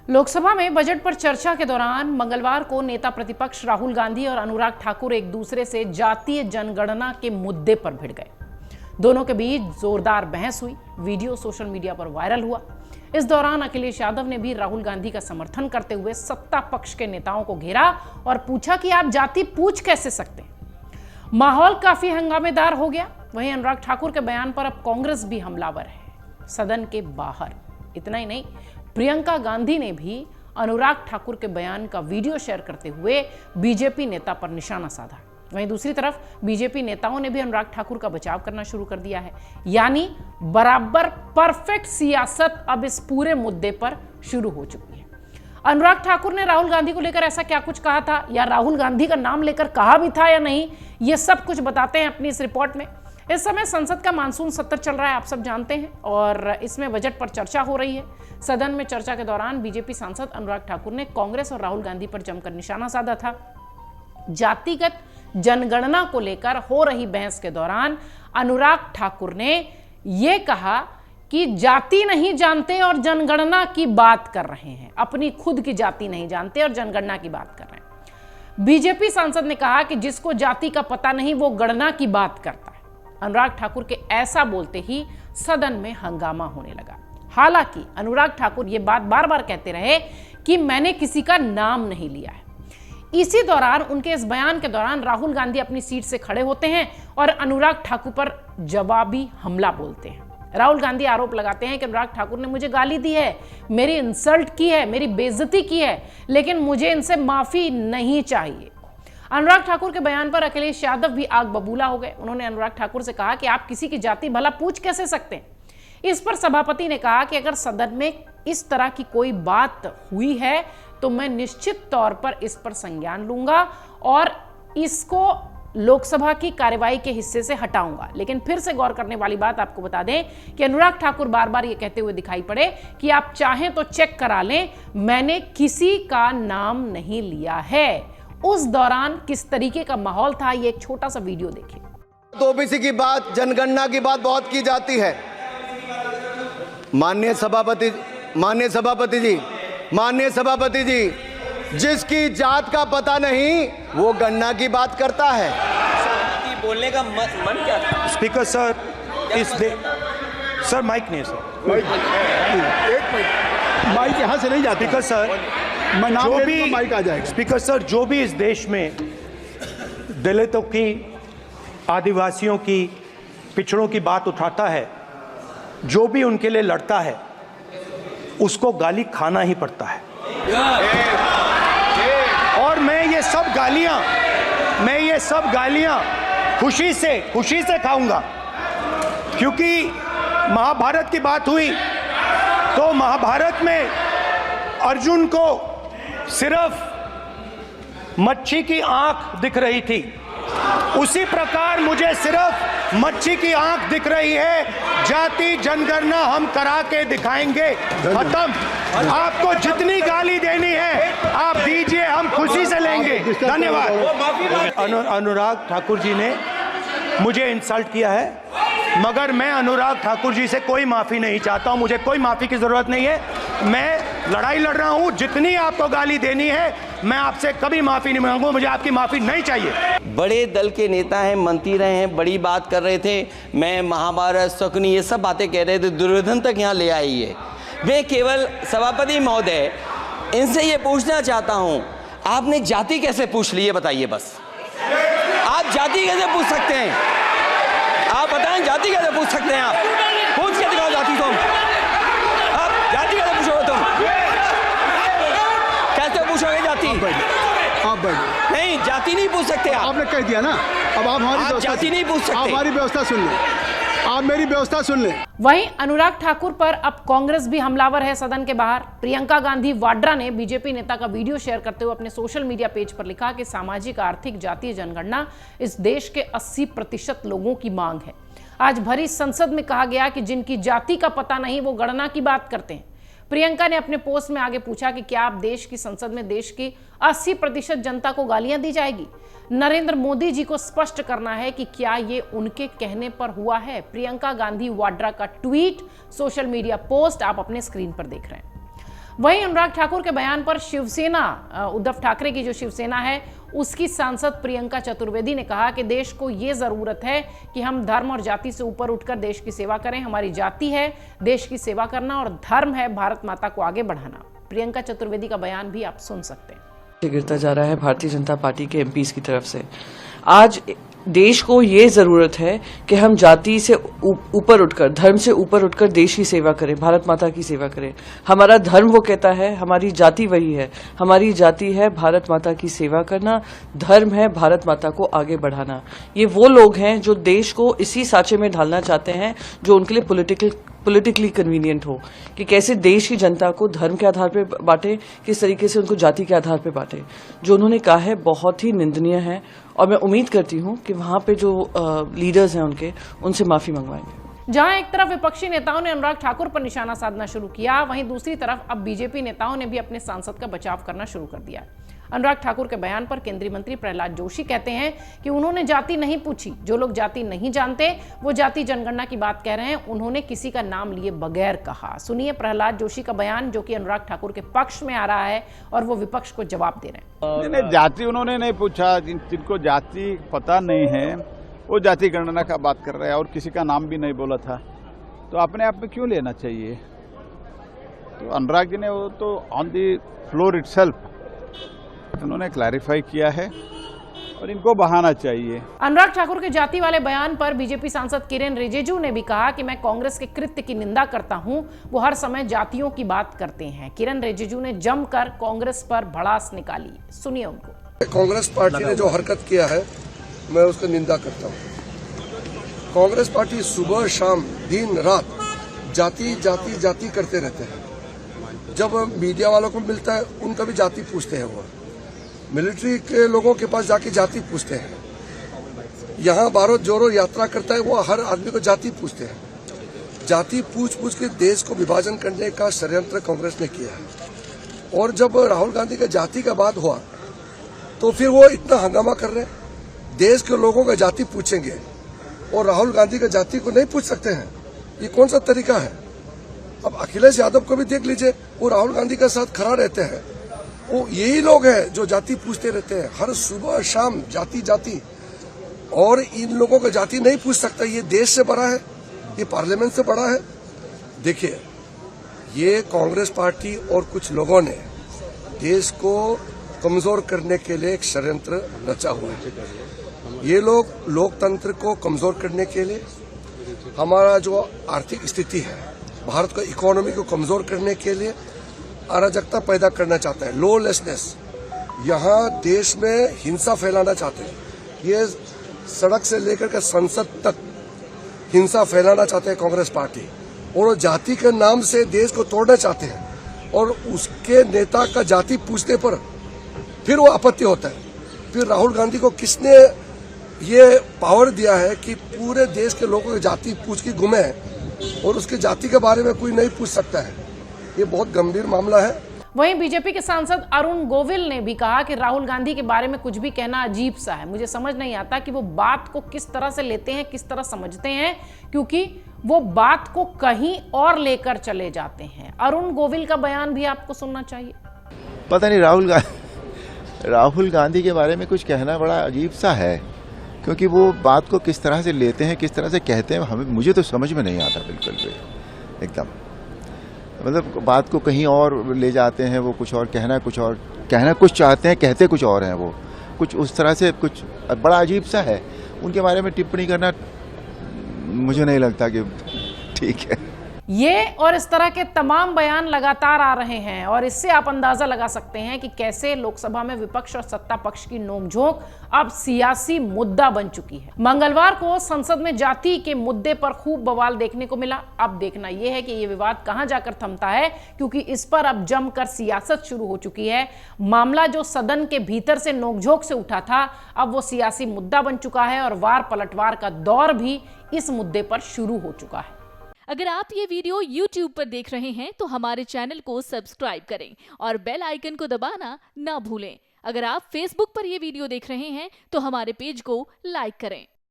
लोकसभा में बजट पर चर्चा के दौरान मंगलवार को नेता प्रतिपक्ष राहुल गांधी और अनुराग ठाकुर एक दूसरे से जातीय जनगणना के मुद्दे पर भिड़ गए। दोनों के बीच जोरदार बहस हुई। वीडियो सोशल मीडिया पर वायरल हुआ। इस दौरान अखिलेश यादव ने भी राहुल गांधी का समर्थन करते हुए सत्ता पक्ष के नेताओं को घेरा और पूछा कि आप जाति पूछ कैसे सकते हैं। माहौल काफी हंगामेदार हो गया। वहीं अनुराग ठाकुर के बयान पर अब कांग्रेस भी हमलावर है, सदन के बाहर। इतना ही नहीं, प्रियंका गांधी ने भी अनुराग ठाकुर के बयान का वीडियो शेयर करते हुए बीजेपी नेता पर निशाना साधा। वहीं दूसरी तरफ बीजेपी नेताओं ने भी अनुराग ठाकुर का बचाव करना शुरू कर दिया है। यानी बराबर परफेक्ट सियासत अब इस पूरे मुद्दे पर शुरू हो चुकी है। अनुराग ठाकुर ने राहुल गांधी को लेकर ऐसा क्या कुछ कहा था, या राहुल गांधी का नाम लेकर कहा भी था या नहीं, ये सब कुछ बताते हैं अपनी इस रिपोर्ट में। इस समय संसद का मानसून सत्र चल रहा है, आप सब जानते हैं, और इसमें बजट पर चर्चा हो रही है। सदन में चर्चा के दौरान बीजेपी सांसद अनुराग ठाकुर ने कांग्रेस और राहुल गांधी पर जमकर निशाना साधा था। जातिगत जनगणना को लेकर हो रही बहस के दौरान अनुराग ठाकुर ने यह कहा कि जाति नहीं जानते और जनगणना की बात कर रहे हैं, अपनी खुद की जाति नहीं जानते और जनगणना की बात कर रहे हैं। बीजेपी सांसद ने कहा कि जिसको जाति का पता नहीं वो गणना की बात करता है। अनुराग ठाकुर के ऐसा बोलते ही सदन में हंगामा होने लगा। हालांकि अनुराग ठाकुर ये बात बार बार कहते रहे कि मैंने किसी का नाम नहीं लिया है। इसी दौरान उनके इस बयान के दौरान राहुल गांधी अपनी सीट से खड़े होते हैं और अनुराग ठाकुर पर जवाबी हमला बोलते हैं। राहुल गांधी आरोप लगाते हैं कि अनुराग ठाकुर ने मुझे गाली दी है, मेरी इंसल्ट की है, मेरी बेइज्जती की है, लेकिन मुझे इनसे माफी नहीं चाहिए। अनुराग ठाकुर के बयान पर अखिलेश यादव भी आग बबूला हो गए। उन्होंने अनुराग ठाकुर से कहा कि आप किसी की जाति भला पूछ कैसे सकते हैं। इस पर सभापति ने कहा कि अगर सदन में इस तरह की कोई बात हुई है तो मैं निश्चित तौर पर इस पर संज्ञान लूंगा और इसको लोकसभा की कार्यवाही के हिस्से से हटाऊंगा। लेकिन फिर से गौर करने वाली बात आपको बता दें कि अनुराग ठाकुर बार बार ये कहते हुए दिखाई पड़े कि आप चाहें तो चेक करा लें, मैंने किसी का नाम नहीं लिया है। उस दौरान किस तरीके का माहौल था, ये एक छोटा सा वीडियो देखिए। ओबीसी की बात, जनगणना की बात बहुत की जाती है। माननीय सभापति जी, जिसकी जात का पता नहीं वो गणना की बात करता है। बोलने का मन क्या था? स्पीकर सर, सर माइक नहीं सर, एक मिनट, माइक यहाँ से नहीं जाती। स्पीकर सर, मैं नाम जो ले भी तो माइक आ जाएगा। स्पीकर सर, जो भी इस देश में दलितों की, आदिवासियों की, पिछड़ों की बात उठाता है, जो भी उनके लिए लड़ता है, उसको गाली खाना ही पड़ता है। और मैं ये सब गालियां खुशी से खाऊंगा, क्योंकि महाभारत की बात हुई तो महाभारत में अर्जुन को सिर्फ मच्छी की आंख दिख रही थी, उसी प्रकार मुझे सिर्फ मच्छी की आंख दिख रही है। जाति जनगणना हम करा के दिखाएंगे, खत्म। आपको जितनी गाली देनी है आप दीजिए, हम खुशी से लेंगे। धन्यवाद। अनुराग ठाकुर जी ने मुझे इंसल्ट किया है, मगर मैं अनुराग ठाकुर जी से कोई माफी नहीं चाहता हूं। मुझे कोई माफी की जरूरत नहीं है। मैं लड़ाई लड़ रहा हूं। जितनी आपको गाली देनी है मैं आपसे कभी माफी नहीं मांगूंगा। मुझे आपकी माफी नहीं चाहिए। बड़े दल के नेता हैं, मंत्री रहे हैं, बड़ी बात कर रहे थे। मैं महाभारत, शकुनी, ये सब बातें कह रहे थे, दुर्योधन तक यहाँ ले आई है। मैं केवल सभापति महोदय इनसे ये पूछना चाहता हूँ, आपने जाति कैसे पूछ ली है बताइए। बस आप जाति कैसे पूछ सकते हैं? आप बताएं, जाति कैसे पूछ सकते हैं? आप पूछ के दिखाओ जाति। तुम आप जाति कैसे पूछोगे? तुम कैसे पूछोगे जाति? आप बैठ। नहीं, जाति नहीं पूछ सकते आप। आपने कह दिया ना, अब आप हमारी जाति नहीं पूछ सकते। आप हमारी व्यवस्था सुन लें, आप मेरी व्यवस्था सुन लें। वहीं अनुराग ठाकुर पर अब कांग्रेस भी हमलावर है सदन के बाहर। प्रियंका गांधी वाड्रा ने बीजेपी नेता का वीडियो शेयर करते हुए अपने सोशल मीडिया पेज पर लिखा कि सामाजिक आर्थिक जातीय जनगणना इस देश के 80% लोगों की मांग है। आज भरी संसद में कहा गया कि जिनकी जाति का पता नहीं वो गणना की बात करते हैं। प्रियंका ने अपने पोस्ट में आगे पूछा कि क्या आप देश की संसद में देश की 80% जनता को गालियां दी जाएगी? नरेंद्र मोदी जी को स्पष्ट करना है कि क्या ये उनके कहने पर हुआ है। प्रियंका गांधी वाड्रा का ट्वीट, सोशल मीडिया पोस्ट आप अपने स्क्रीन पर देख रहे हैं। वहीं अनुराग ठाकुर के बयान पर शिवसेना, उद्धव ठाकरे की जो शिवसेना है, उसकी सांसद प्रियंका चतुर्वेदी ने कहा कि देश को ये जरूरत है कि हम धर्म और जाति से ऊपर उठकर देश की सेवा करें। हमारी जाति है देश की सेवा करना और धर्म है भारत माता को आगे बढ़ाना। प्रियंका चतुर्वेदी का बयान भी आप सुन सकते हैं। गिरता जा रहा है भारतीय जनता पार्टी के एमपीज की तरफ से। आज देश को ये जरूरत है कि हम जाति से ऊपर उठकर, धर्म से ऊपर उठकर देश की सेवा करें, भारत माता की सेवा करें। हमारा धर्म वो कहता है, हमारी जाति वही है। हमारी जाति है भारत माता की सेवा करना, धर्म है भारत माता को आगे बढ़ाना। ये वो लोग हैं जो देश को इसी सांचे में ढालना चाहते हैं जो उनके लिए पॉलिटिकली कन्वीनियंट हो, कि कैसे देश की जनता को धर्म के आधार पर बांटे, किस तरीके से उनको जाति के आधार पर बांटे। जो उन्होंने कहा है बहुत ही निंदनीय है और मैं उम्मीद करती हूं कि वहां पे जो लीडर्स हैं उनसे माफी मंगवाएंगे। जहां एक तरफ विपक्षी नेताओं ने अनुराग ठाकुर पर निशाना साधना शुरू किया, वहीं दूसरी तरफ अब बीजेपी नेताओं ने भी अपने सांसद का बचाव करना शुरू कर दिया। अनुराग ठाकुर के बयान पर केंद्रीय मंत्री प्रहलाद जोशी कहते हैं कि उन्होंने जाति नहीं पूछी। जो लोग जाति नहीं जानते वो जाति जनगणना की बात कह रहे हैं। उन्होंने किसी का नाम लिए बगैर कहा। सुनिए प्रहलाद जोशी का बयान, जो कि अनुराग ठाकुर के पक्ष में आ रहा है और वो विपक्ष को जवाब दे रहे हैं। नहीं, जाति उन्होंने नहीं पूछा। जिनको जाति पता नहीं है वो जाति गणना का बात कर रहे हैं और किसी का नाम भी नहीं बोला था, तो अपने आप में क्यों लेना चाहिए? तो अनुराग जी ने वो तो ऑन दी फ्लोर इटसेल्फ उन्होंने क्लैरिफाई किया है और इनको बहाना चाहिए। अनुराग ठाकुर के जाति वाले बयान पर बीजेपी सांसद किरेन रिजिजू ने भी कहा कि मैं कांग्रेस के कृत्य की निंदा करता हूं, वो हर समय जातियों की बात करते हैं। किरेन रिजिजू ने जमकर कांग्रेस पर भड़ास निकाली। सुनिए उनको। कांग्रेस पार्टी ने जो हरकत किया है मैं उसकी निंदा करता हूं। कांग्रेस पार्टी सुबह शाम दिन रात जाति जाति जाति करते रहते हैं। जब मीडिया वालों को मिलता है उनका भी जाति पूछते हैं, वो मिलिट्री के लोगों के पास जाके जाति पूछते हैं। यहाँ भारत जोड़ो यात्रा करता है, वो हर आदमी को जाति पूछते हैं। जाति पूछ पूछ के देश को विभाजन करने का षड्यंत्र कांग्रेस ने किया है। और जब राहुल गांधी का जाति का बात हुआ तो फिर वो इतना हंगामा कर रहे हैं। देश के लोगों का जाति पूछेंगे और राहुल गांधी का जाति को नहीं पूछ सकते हैं, ये कौन सा तरीका है? अब अखिलेश यादव को भी देख लीजिए, वो राहुल गांधी के साथ खड़ा रहते हैं। वो यही लोग हैं जो जाति पूछते रहते हैं हर सुबह शाम, जाति जाति। और इन लोगों का जाति नहीं पूछ सकता। ये देश से बड़ा है, ये पार्लियामेंट से बड़ा है। देखिए, ये कांग्रेस पार्टी और कुछ लोगों ने देश को कमजोर करने के लिए एक षड्यंत्र रचा हुआ है। ये लोग लोकतंत्र को कमजोर करने के लिए, हमारा जो आर्थिक स्थिति है, भारत को इकोनॉमी को कमजोर करने के लिए अराजकता पैदा करना चाहते हैं, लॉलेसनेस। यहाँ देश में हिंसा फैलाना चाहते हैं। ये सड़क से लेकर के संसद तक हिंसा फैलाना चाहते हैं कांग्रेस पार्टी, और जाति के नाम से देश को तोड़ना चाहते हैं। और उसके नेता का जाति पूछने पर फिर वो आपत्ति होता है। फिर राहुल गांधी को किसने ये पावर दिया है कि पूरे देश के लोगों की जाति पूछ के घूमे और उसके जाति के बारे में कोई नहीं पूछ सकता है? ये बहुत गंभीर मामला है। वहीं बीजेपी के सांसद अरुण गोविल ने भी कहा कि राहुल गांधी के बारे में कुछ भी कहना अजीब सा है। मुझे समझ नहीं आता कि वो बात को किस तरह से लेते हैं, किस तरह समझते हैं, क्योंकि वो बात को कहीं और लेकर चले जाते हैं। अरुण गोविल का बयान भी आपको सुनना चाहिए। पता नहीं, राहुल गांधी के बारे में कुछ कहना बड़ा अजीब सा है, क्योंकि वो बात को किस तरह से लेते हैं, किस तरह से कहते हैं, मुझे तो समझ में नहीं आता बिल्कुल भी। एकदम मतलब बात को कहीं और ले जाते हैं, वो कुछ और कहना कुछ चाहते हैं, कहते कुछ और हैं। वो कुछ उस तरह से कुछ बड़ा अजीब सा है। उनके बारे में टिप्पणी करना मुझे नहीं लगता कि ठीक है। ये और इस तरह के तमाम बयान लगातार आ रहे हैं और इससे आप अंदाजा लगा सकते हैं कि कैसे लोकसभा में विपक्ष और सत्ता पक्ष की नोकझोंक अब सियासी मुद्दा बन चुकी है। मंगलवार को संसद में जाति के मुद्दे पर खूब बवाल देखने को मिला। अब देखना यह है कि यह विवाद कहां जाकर थमता है, क्योंकि इस पर अब जमकर सियासत शुरू हो चुकी है। मामला जो सदन के भीतर से नोकझोंक से उठा था, अब वो सियासी मुद्दा बन चुका है और वार पलटवार का दौर भी इस मुद्दे पर शुरू हो चुका है। अगर आप ये वीडियो YouTube पर देख रहे हैं तो हमारे चैनल को सब्सक्राइब करें और बेल आइकन को दबाना ना भूलें। अगर आप Facebook पर ये वीडियो देख रहे हैं तो हमारे पेज को लाइक करें।